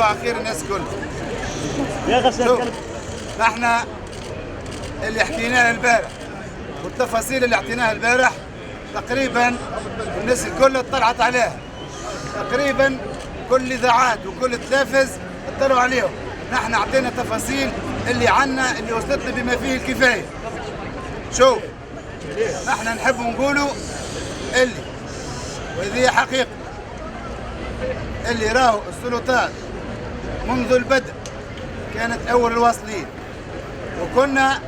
صباح خير الناس كل. نحن اللي حكيناه البارح والتفاصيل اللي حكيناها البارح تقريبا الناس الكل اطلعت عليها، تقريبا كل الاذاعات وكل التلفز اطلعوا عليهم. نحن اعطينا تفاصيل اللي عنا اللي وصلتنا بما فيه الكفايه. شوف، نحن نحب نقولوا اللي وهذه حقيقه اللي راهو السلطات منذ البدء كانت اول الواصلين، وكنا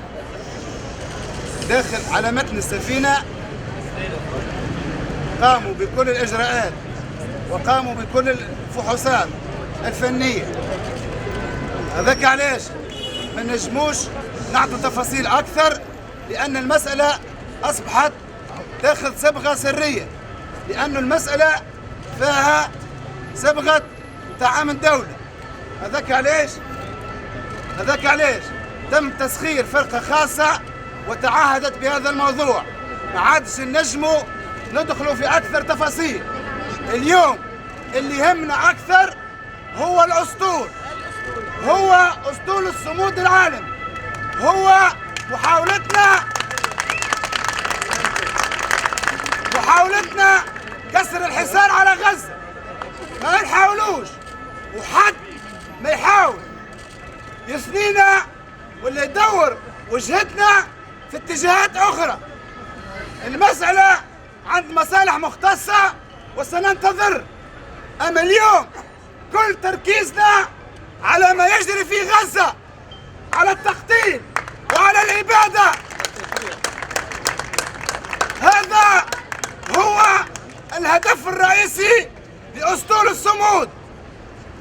داخل على متن السفينه قاموا بكل الاجراءات وقاموا بكل الفحوصات الفنيه. هذاك علاش ما نجموش نعطوا تفاصيل اكثر، لان المساله اصبحت تاخذ صبغه سريه، لأن المساله فيها صبغه تاع امن دوله. هذاك علاش تم تسخير فرقه خاصه وتعهدت بهذا الموضوع. ما عادش نجموا ندخلوا في اكثر تفاصيل. اليوم اللي يهمنا اكثر هو الاسطول، هو اسطول الصمود العالمي، هو محاولتنا كسر الحصار على غزه. ما نحاولوش وحد ما يحاول يثنينا ولا يدور وجهتنا في اتجاهات اخرى. المساله عند مصالح مختصه وسننتظر. اما اليوم كل تركيزنا على ما يجري في غزه، على التقتيل وعلى الاباده. هذا هو الهدف الرئيسي لاسطول الصمود.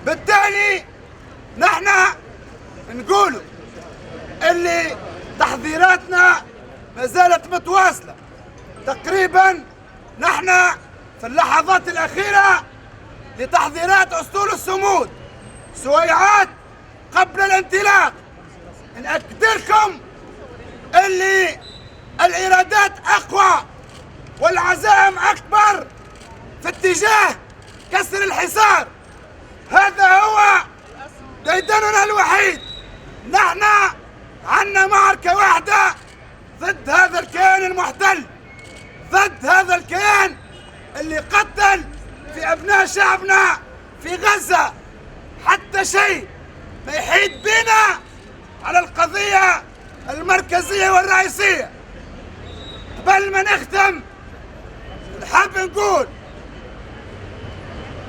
بالتالي نحن نقولوا اللي تحضيراتنا ما زالت متواصله. تقريبا نحن في اللحظات الاخيره لتحضيرات اسطول الصمود، سويعات قبل الانطلاق. نأكد لكم اللي الإرادات أقوى والعزائم أكبر في اتجاه كسر الحصار. هذا هو ديدننا الوحيد. نحن عنا معركة واحدة ضد هذا الكيان المحتل، ضد هذا الكيان اللي قتل في أبناء شعبنا في غزة. حتى شيء ما يحيد بنا على القضية المركزية والرئيسية. قبل ما نختم نحب نقول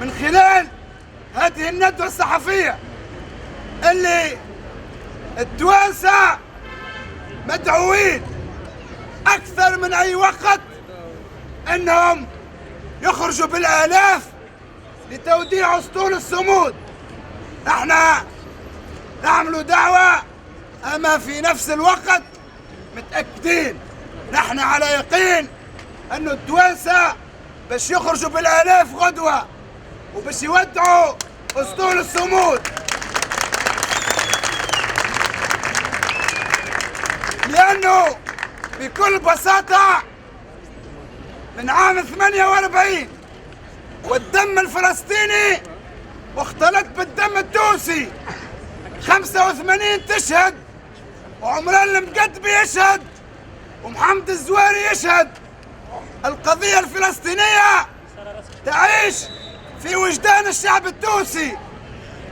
من خلال هذه الندوة الصحفية اللي التوانسة مدعوين أكثر من أي وقت أنهم يخرجوا بالآلاف لتوديع أسطول الصمود. نحن نعمل دعوة، أما في نفس الوقت متأكدين نحن على يقين أن التوانسة باش يخرجوا بالآلاف غدوة وباش يودعوا أسطول الصمود. لأنه بكل بساطة من عام 48 والدم الفلسطيني واختلط بالدم التونسي. 85 تشهد، وعمران المقدبي يشهد، ومحمد الزواري يشهد. القضية الفلسطينية تعيش في وجدان الشعب التونسي.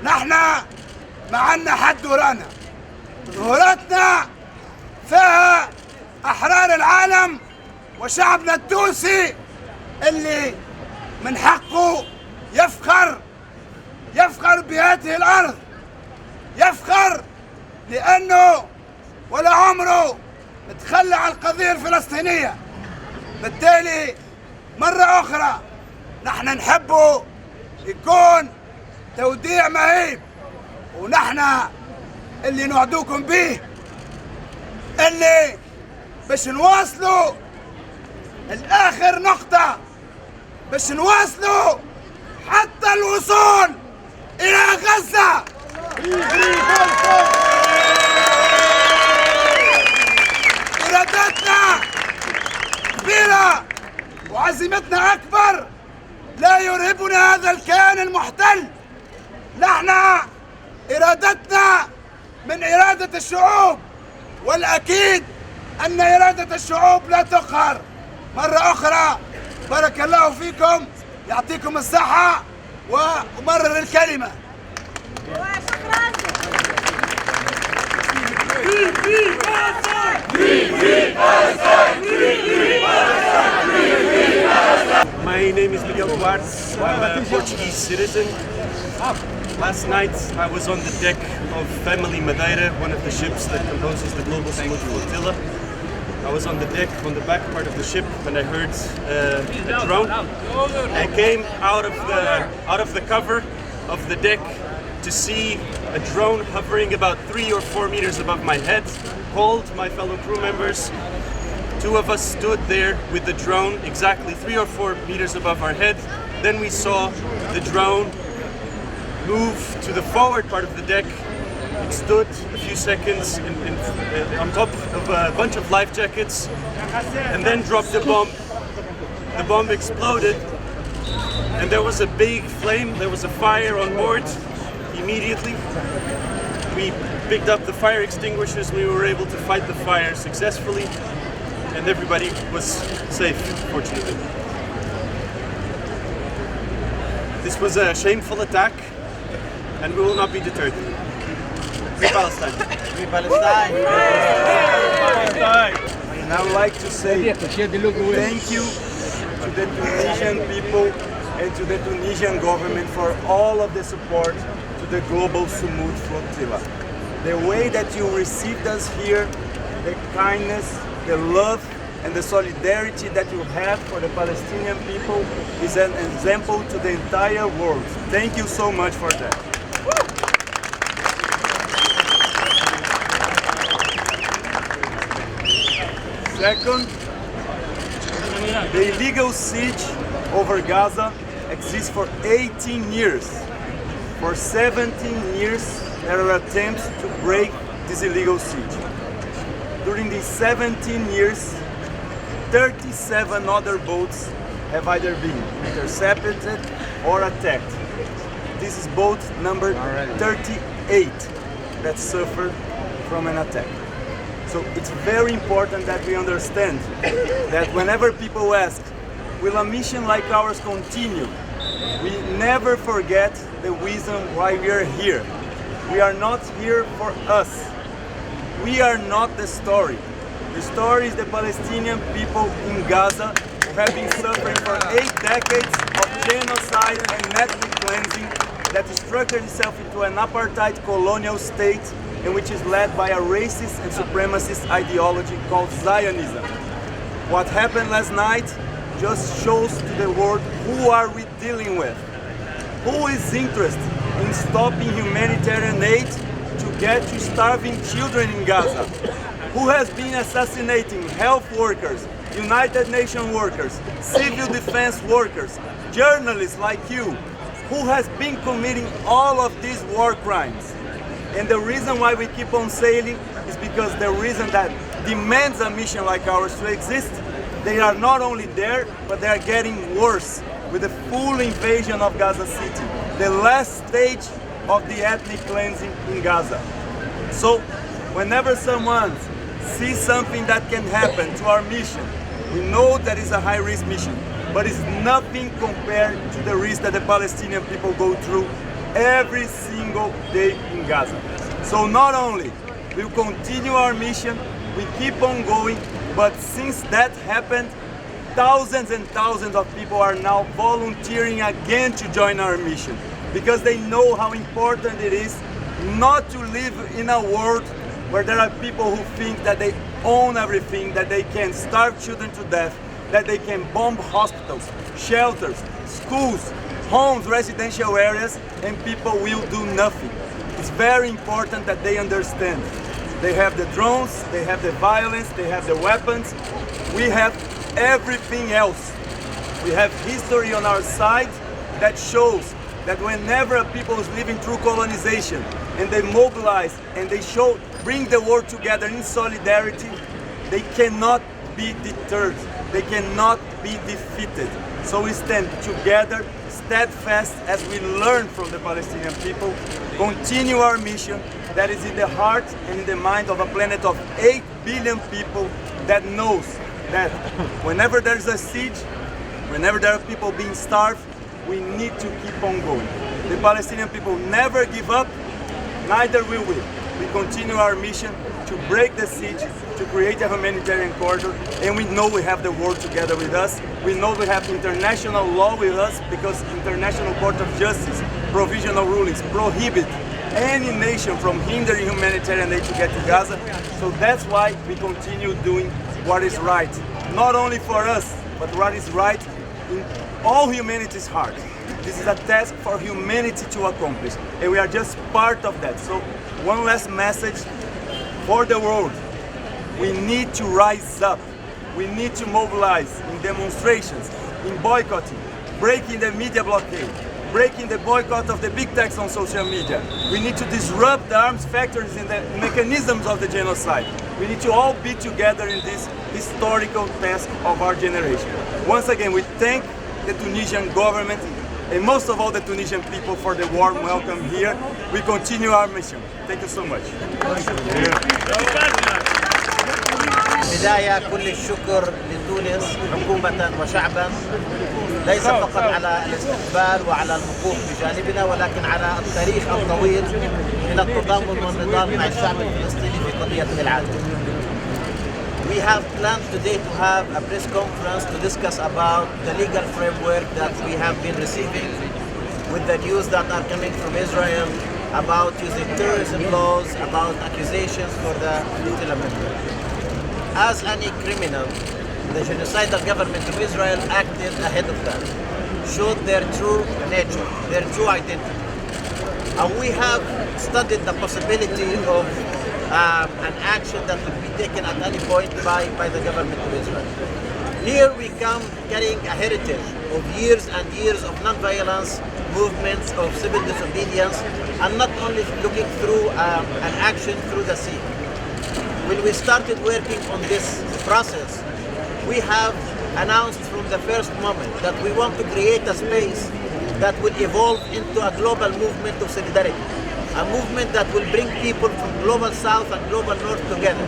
نحن ما عنا حد ورانا. ظهوراتنا فيها أحرار العالم وشعبنا التونسي اللي من حقه يفخر بهذه الأرض، يفخر لأنه ولا عمره تخلى عن القضية الفلسطينية. بالتالي مرة أخرى نحن نحبه يكون توديع مهيب، ونحن اللي نوعدوكم به اللي باش نواصلوا الآخر نقطة، باش نواصلوا حتى الوصول إلى غزة. إرادتنا كبيرة وعزيمتنا أكبر. لا يرهبنا هذا الكيان المحتل. نحن إرادتنا من إرادة الشعوب، والأكيد أن إرادة الشعوب لا تقهر. مرة أخرى بارك الله فيكم، يعطيكم الصحة، وأمرر الكلمة. My name is Miguel Duarte. I'm a Portuguese citizen. Last night I was on the deck of Family Madeira, one of the ships that composes the Global Salute Flotilla. I was on the deck, on the back part of the ship, and I heard a drone. I came out of the cover of the deck to see a drone hovering about 3 or 4 meters above my head. Called my fellow crew members. 2 of us stood there with the drone exactly 3 or 4 meters above our head. Then we saw the drone move to the forward part of the deck. It stood a few seconds on top of a bunch of life jackets and then dropped the bomb. The bomb exploded and there was a big flame, there was a fire on board. Immediately we picked up the fire extinguishers, we were able to fight the fire successfully, and everybody was safe, fortunately. This was a shameful attack, and we will not be deterred. Free Palestine! Free Palestine! And I would like to say thank you to the Tunisian people and to the Tunisian government for all of the support to the Global Salute Flotilla. The way that you received us here, the kindness, the love and the solidarity that you have for the Palestinian people is an example to the entire world. Thank you so much for that. Second, the illegal siege over Gaza exists for 18 years. For 17 years, there are attempts to break this illegal siege. During these 17 years, 37 other boats have either been intercepted or attacked. This is boat number 38 that suffered from an attack. So it's very important that we understand that whenever people ask, will a mission like ours continue? We never forget the reason why we are here. We are not here for us. We are not the story. The story is the Palestinian people in Gaza who have been suffering for 8 decades of genocide and ethnic cleansing that structured itself into an apartheid colonial state and which is led by a racist and supremacist ideology called Zionism. What happened last night just shows to the world who are we dealing with. Who is interested in stopping humanitarian aid to get to starving children in Gaza? Who has been assassinating health workers, United Nations workers, civil defense workers, journalists like you? Who has been committing all of these war crimes? And the reason why we keep on sailing is because the reason that demands a mission like ours to exist, they are not only there, but they are getting worse with the full invasion of Gaza City, the last stage of the ethnic cleansing in Gaza. So, whenever someone sees something that can happen to our mission, we know that it's a high-risk mission, but it's nothing compared to the risk that the Palestinian people go through every single day in Gaza. So not only we'll continue our mission, we keep on going, but since that happened, thousands and thousands of people are now volunteering again to join our mission because they know how important it is not to live in a world where there are people who think that they own everything, that they can starve children to death, that they can bomb hospitals, shelters, schools, homes, residential areas, and people will do nothing. It's very important that they understand. They have the drones, they have the violence, they have the weapons. We have everything else. We have history on our side that shows that whenever a people is living through colonization and they mobilize and they bring the world together in solidarity, they cannot be deterred. They cannot be defeated. So we stand together, steadfast as we learn from the Palestinian people, continue our mission that is in the heart and in the mind of a planet of 8 billion people that knows that whenever there's a siege, whenever there are people being starved, we need to keep on going. The Palestinian people never give up, neither will we. We continue our mission to break the siege, to create a humanitarian corridor, and we know we have the world together with us. We know we have international law with us because International Court of Justice provisional rulings prohibit any nation from hindering humanitarian aid to get to Gaza. So that's why we continue doing what is right, not only for us, but what is right in all humanity's heart. This is a task for humanity to accomplish, and we are just part of that. So one last message for the world. We need to rise up. We need to mobilize in demonstrations, in boycotting, breaking the media blockade, breaking the boycott of the big techs on social media. We need to disrupt the arms factories and the mechanisms of the genocide. We need to all be together in this historical task of our generation. Once again, we thank the Tunisian government and most of all the Tunisian people for the warm welcome here. We continue our mission. Thank you so much. بداية كل الشكر لتونس حكومة وشعبا ليس فقط على الاستقبال وعلى الوقوف بجانبنا ولكن على التاريخ الطويل من التضامن والنضال مع الشعب الفلسطيني في قضية العالم. We have planned today to have a press conference to discuss about the legal framework that we have been receiving with the news that are coming from Israel about using terrorism laws, about accusations for the Little Amendment. As any criminal, the genocidal government of Israel acted ahead of that, showed their true nature, their true identity. And we have studied the possibility of an action that would be taken at any point by the government of Israel. Here we come carrying a heritage of years and years of non-violence, movements of civil disobedience, and not only looking through an action through the sea. When we started working on this process, we have announced from the first moment that we want to create a space that will evolve into a global movement of solidarity, a movement that will bring people from global south and global north together.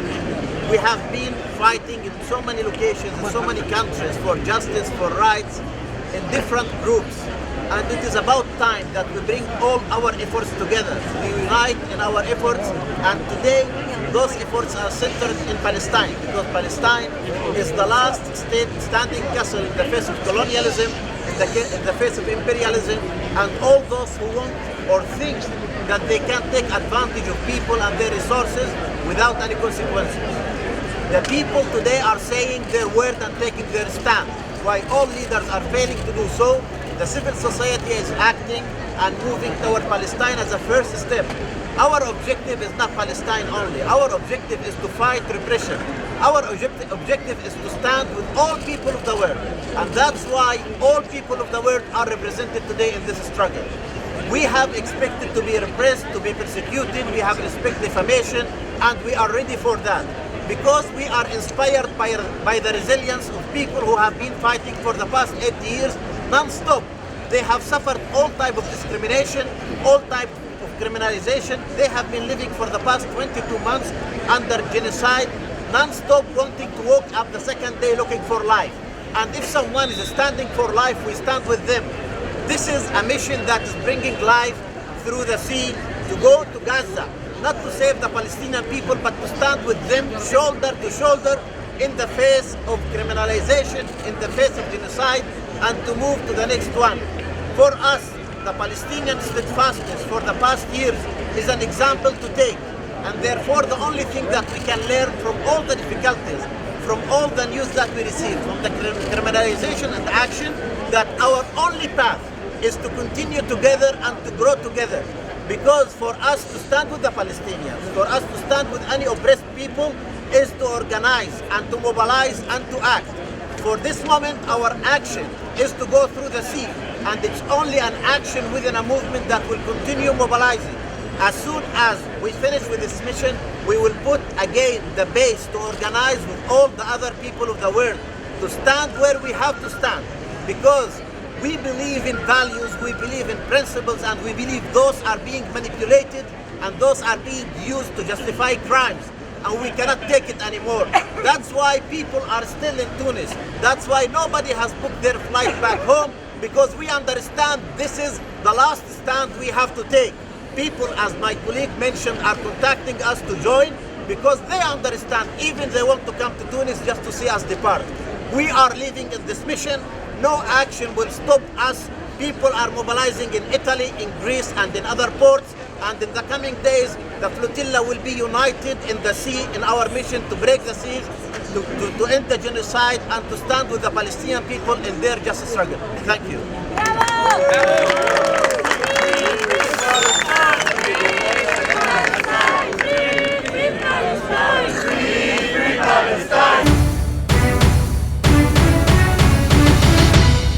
We have been fighting in so many locations, in so many countries for justice, for rights, in different groups. And it is about time that we bring all our efforts together. We unite in our efforts, and today those efforts are centered in Palestine, because Palestine is the last state standing castle in the face of colonialism, in the face of imperialism, and all those who want or think that they can take advantage of people and their resources without any consequences. The people today are saying their word and taking their stand. While all leaders are failing to do so, the civil society is acting and moving toward Palestine as a first step. Our objective is not Palestine only. Our objective is to fight repression. Our objective is to stand with all people of the world. And that's why all people of the world are represented today in this struggle. We have expected to be repressed, to be persecuted. We have expected defamation, and we are ready for that. Because we are inspired by the resilience of people who have been fighting for the past 80 years non-stop. They have suffered all type of discrimination, all type of criminalization. They have been living for the past 22 months under genocide, non-stop wanting to wake up the second day looking for life. And if someone is standing for life, we stand with them. This is a mission that is bringing life through the sea to go to Gaza, not to save the Palestinian people, but to stand with them shoulder to shoulder in the face of criminalization, in the face of genocide, and to move to the next one. For us, the Palestinian steadfastness for the past years is an example to take, and therefore the only thing that we can learn from all the difficulties, from all the news that we receive, from the criminalization and action, that our only path is to continue together and to grow together. Because for us to stand with the Palestinians, for us to stand with any oppressed people, is to organize and to mobilize and to act. For this moment, our action is to go through the sea, and it's only an action within a movement that will continue mobilizing. As soon as we finish with this mission, we will put again the base to organize with all the other people of the world to stand where we have to stand. because we believe in values, we believe in principles, and we believe those are being manipulated and those are being used to justify crimes. And we cannot take it anymore. That's why people are still in Tunis. That's why nobody has booked their flight back home, because we understand this is the last stand we have to take. People, as my colleague mentioned, are contacting us to join because they understand, even they want to come to Tunis just to see us depart. We are leaving in this mission. No action will stop us. People are mobilizing in Italy, in Greece, and in other ports. And in the coming days, the flotilla will be united in the sea in our mission to break the siege, to end the genocide, and to stand with the Palestinian people in their just struggle. Thank you.